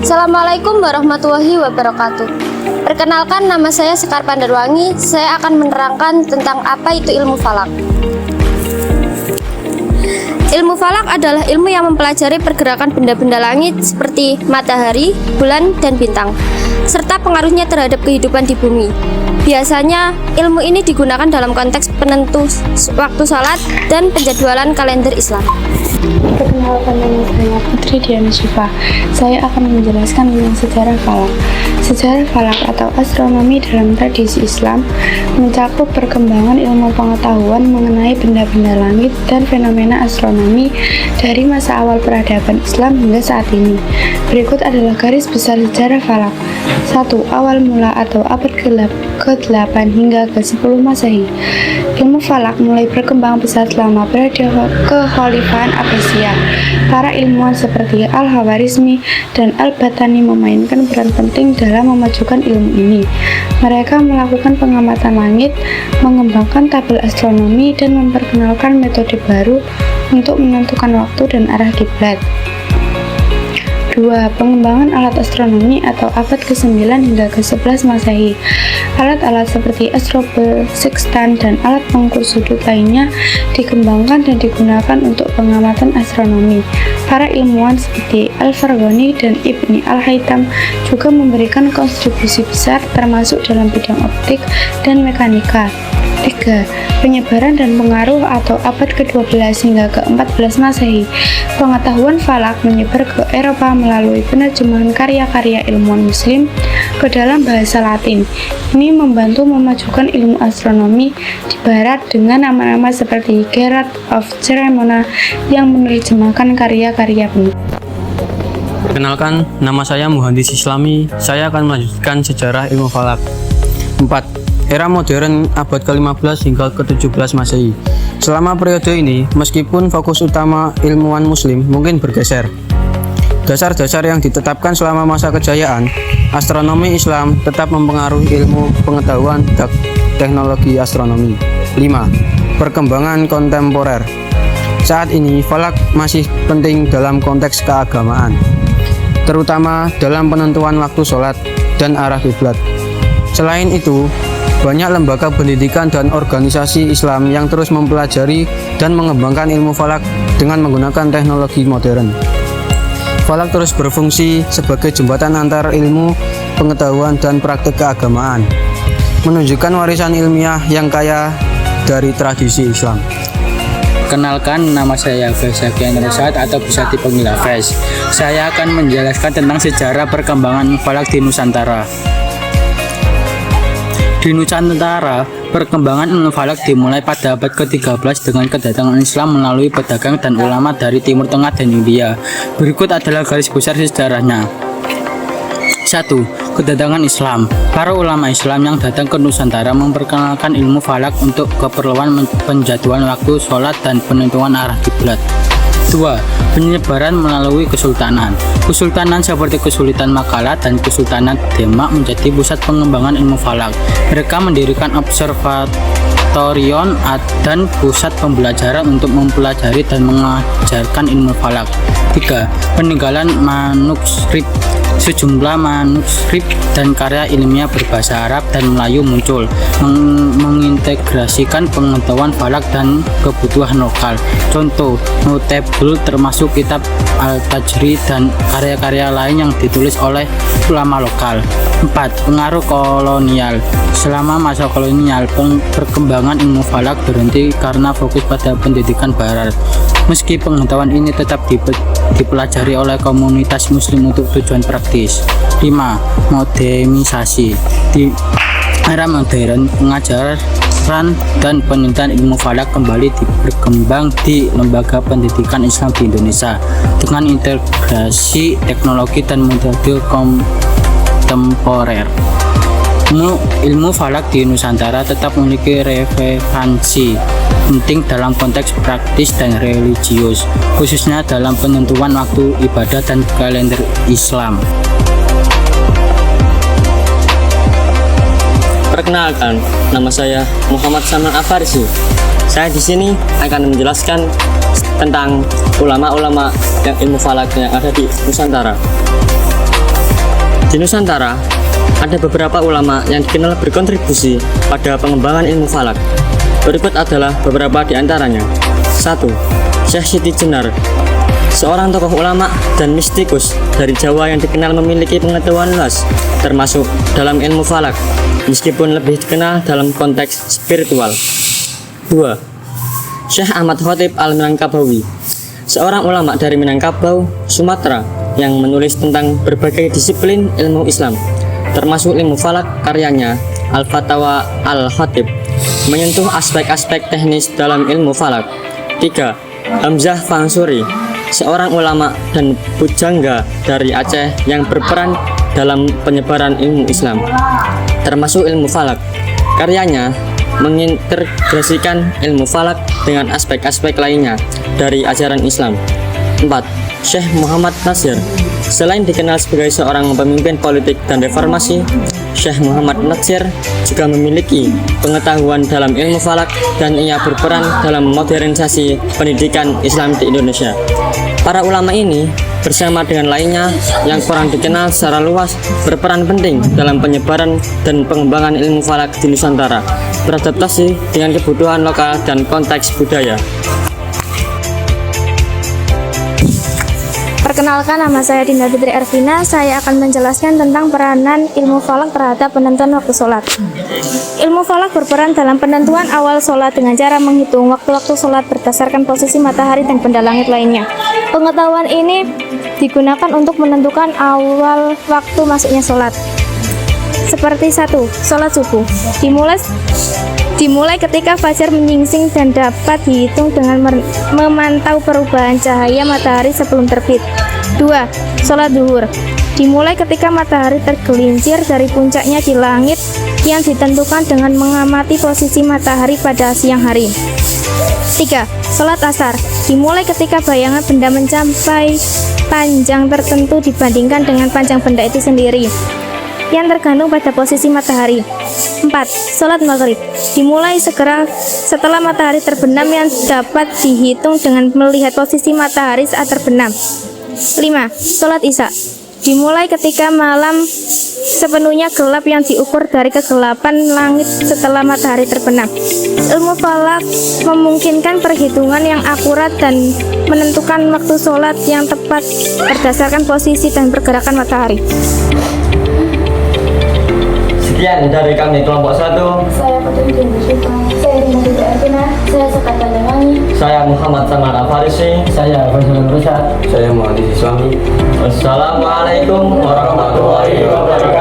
Assalamualaikum warahmatullahi wabarakatuh. Perkenalkan, nama saya Sekar Pandarwangi. Saya akan menerangkan tentang apa itu ilmu falak. Ilmu falak adalah ilmu yang mempelajari pergerakan benda-benda langit seperti matahari, bulan, dan bintang, serta pengaruhnya terhadap kehidupan di bumi. Biasanya, ilmu ini digunakan dalam konteks penentu waktu sholat dan penjadwalan kalender Islam. Perkenalkan, nama saya Putri Diana Syifa. Saya akan menjelaskan tentang sejarah falak. Sejarah falak atau astronomi dalam tradisi Islam mencakup perkembangan ilmu pengetahuan mengenai benda-benda langit dan fenomena astronomi dari masa awal peradaban Islam hingga saat ini. Berikut adalah garis besar sejarah falak. 1. Awal mula atau abad ke-8 hingga ke-10 Masehi. Ilmu falak mulai berkembang pesat selama periode kekhalifahan Abbasiyah. Para ilmuwan seperti Al-Khawarizmi dan Al-Battani memainkan peran penting dalam memajukan ilmu ini. Mereka melakukan pengamatan langit, mengembangkan tabel astronomi, dan memperkenalkan metode baru untuk menentukan waktu dan arah kiblat. 2. Pengembangan alat astronomi atau abad ke-9 hingga ke-11 Masehi. Alat-alat seperti astrolabe, sextan, dan alat pengukur sudut lainnya dikembangkan dan digunakan untuk pengamatan astronomi. Para ilmuwan seperti Al-Farghani dan Ibni Al-Haytham juga memberikan kontribusi besar termasuk dalam bidang optik dan mekanika. 3. Penyebaran dan pengaruh atau abad ke-12 hingga ke-14 Masehi. Pengetahuan falak menyebar ke Eropa melalui penerjemahan karya-karya ilmuwan muslim ke dalam bahasa Latin. Ini membantu memajukan ilmu astronomi di barat dengan nama-nama seperti Gerard of Cremona yang menerjemahkan karya-karya penulis. Perkenalkan, nama saya Muhandis Islami. Saya akan melanjutkan sejarah ilmu falak. 4. Era modern abad ke-15 hingga ke-17 Masehi. Selama periode ini, meskipun fokus utama ilmuwan muslim mungkin bergeser, dasar-dasar yang ditetapkan selama masa kejayaan astronomi Islam tetap mempengaruhi ilmu pengetahuan dan teknologi astronomi. 5. Perkembangan kontemporer. Saat ini, falak masih penting dalam konteks keagamaan, terutama dalam penentuan waktu sholat dan arah kiblat. Selain itu, banyak lembaga pendidikan dan organisasi Islam yang terus mempelajari dan mengembangkan ilmu falak dengan menggunakan teknologi modern. Falak terus berfungsi sebagai jembatan antar ilmu, pengetahuan, dan praktik keagamaan, menunjukkan warisan ilmiah yang kaya dari tradisi Islam. Kenalkan, nama saya Faisal Rashad atau bisa dipanggil Fes. Saya akan menjelaskan tentang sejarah perkembangan falak di Nusantara. Di Nusantara, perkembangan ilmu falak dimulai pada abad ke-13 dengan kedatangan Islam melalui pedagang dan ulama dari Timur Tengah dan India. Berikut adalah garis besar sejarahnya. 1. Kedatangan Islam. Para ulama Islam yang datang ke Nusantara memperkenalkan ilmu falak untuk keperluan penjadwalan waktu sholat dan penentuan arah kiblat. 2. Penyebaran melalui kesultanan. Kesultanan seperti Kesultanan Makalah dan Kesultanan Demak menjadi pusat pengembangan ilmu falak. Mereka mendirikan observatorium dan pusat pembelajaran untuk mempelajari dan mengajarkan ilmu falak. 3. Peninggalan manuskrip. Sejumlah manuskrip dan karya ilmiah berbahasa Arab dan Melayu muncul, mengintegrasikan pengetahuan falak dan kebutuhan lokal. Contoh notable termasuk kitab Al-Tajri dan karya-karya lain yang ditulis oleh ulama lokal. 4. Pengaruh kolonial. Selama masa kolonial, perkembangan ilmu falak berhenti karena fokus pada pendidikan barat. Meski pengetahuan ini tetap dipelajari oleh komunitas muslim untuk tujuan praktis. 5. Modernisasi. Di era modern, pengajaran dan penelitian ilmu falak kembali berkembang di lembaga pendidikan Islam di Indonesia dengan integrasi teknologi dan metode kontemporer. Ilmu falak di Nusantara tetap memiliki relevansi penting dalam konteks praktis dan religius, khususnya dalam penentuan waktu ibadah dan kalender Islam. Perkenalkan, nama saya Muhammad Saman Afarisi. Saya di sini akan menjelaskan tentang ulama-ulama yang ilmu falak yang ada di Nusantara. Di Nusantara, ada beberapa ulama yang dikenal berkontribusi pada pengembangan ilmu falak. Berikut adalah beberapa di antaranya. 1. Syekh Siti Jenar, seorang tokoh ulama dan mistikus dari Jawa yang dikenal memiliki pengetahuan luas, termasuk dalam ilmu falak, meskipun lebih dikenal dalam konteks spiritual. 2. Syekh Ahmad Khotib Al-Minangkabawi, seorang ulama dari Minangkabau, Sumatera, yang menulis tentang berbagai disiplin ilmu Islam, termasuk ilmu falak. Karyanya Al-Fatawa Al-Khatib menyentuh aspek-aspek teknis dalam ilmu falak. 3. Hamzah Fansuri, seorang ulama dan pujangga dari Aceh yang berperan dalam penyebaran ilmu Islam, termasuk ilmu falak. Karyanya mengintegrasikan ilmu falak dengan aspek-aspek lainnya dari ajaran Islam. 4. Syekh Muhammad Natsir, selain dikenal sebagai seorang pemimpin politik dan reformasi, Syekh Muhammad Natsir juga memiliki pengetahuan dalam ilmu falak dan ia berperan dalam modernisasi pendidikan Islam di Indonesia. Para ulama ini bersama dengan lainnya yang kurang dikenal secara luas berperan penting dalam penyebaran dan pengembangan ilmu falak di Nusantara, beradaptasi dengan kebutuhan lokal dan konteks budaya. Perkenalkan, nama saya Dinda Fitri Ervina. Saya akan menjelaskan tentang peranan ilmu falak terhadap penentuan waktu sholat. Ilmu falak berperan dalam penentuan awal sholat dengan cara menghitung waktu-waktu sholat berdasarkan posisi matahari dan benda langit lainnya. Pengetahuan ini digunakan untuk menentukan awal waktu masuknya sholat. Seperti 1. Sholat subuh dimulai ketika fajar menyingsing dan dapat dihitung dengan memantau perubahan cahaya matahari sebelum terbit. 2. Sholat duhur dimulai ketika matahari tergelincir dari puncaknya di langit yang ditentukan dengan mengamati posisi matahari pada siang hari. 3. Sholat asar dimulai ketika bayangan benda mencapai panjang tertentu dibandingkan dengan panjang benda itu sendiri, yang tergantung pada posisi matahari. 4. Sholat maghrib dimulai segera setelah matahari terbenam yang dapat dihitung dengan melihat posisi matahari saat terbenam. 5. Sholat isya dimulai ketika malam sepenuhnya gelap yang diukur dari kegelapan langit setelah matahari terbenam. Ilmu falak memungkinkan perhitungan yang akurat dan menentukan waktu sholat yang tepat berdasarkan posisi dan pergerakan matahari. Sekian dari kami kelompok 1. Saya Putri Dinda Syifa. Saya Dinda Fitri Ervina. Saya Sekat Banjarwangi. Saya Muhammad Saman Afarisi. Saya Faisal Rusyad. Saya Muhammad Islami. Wassalamualaikum warahmatullahi wabarakatuh.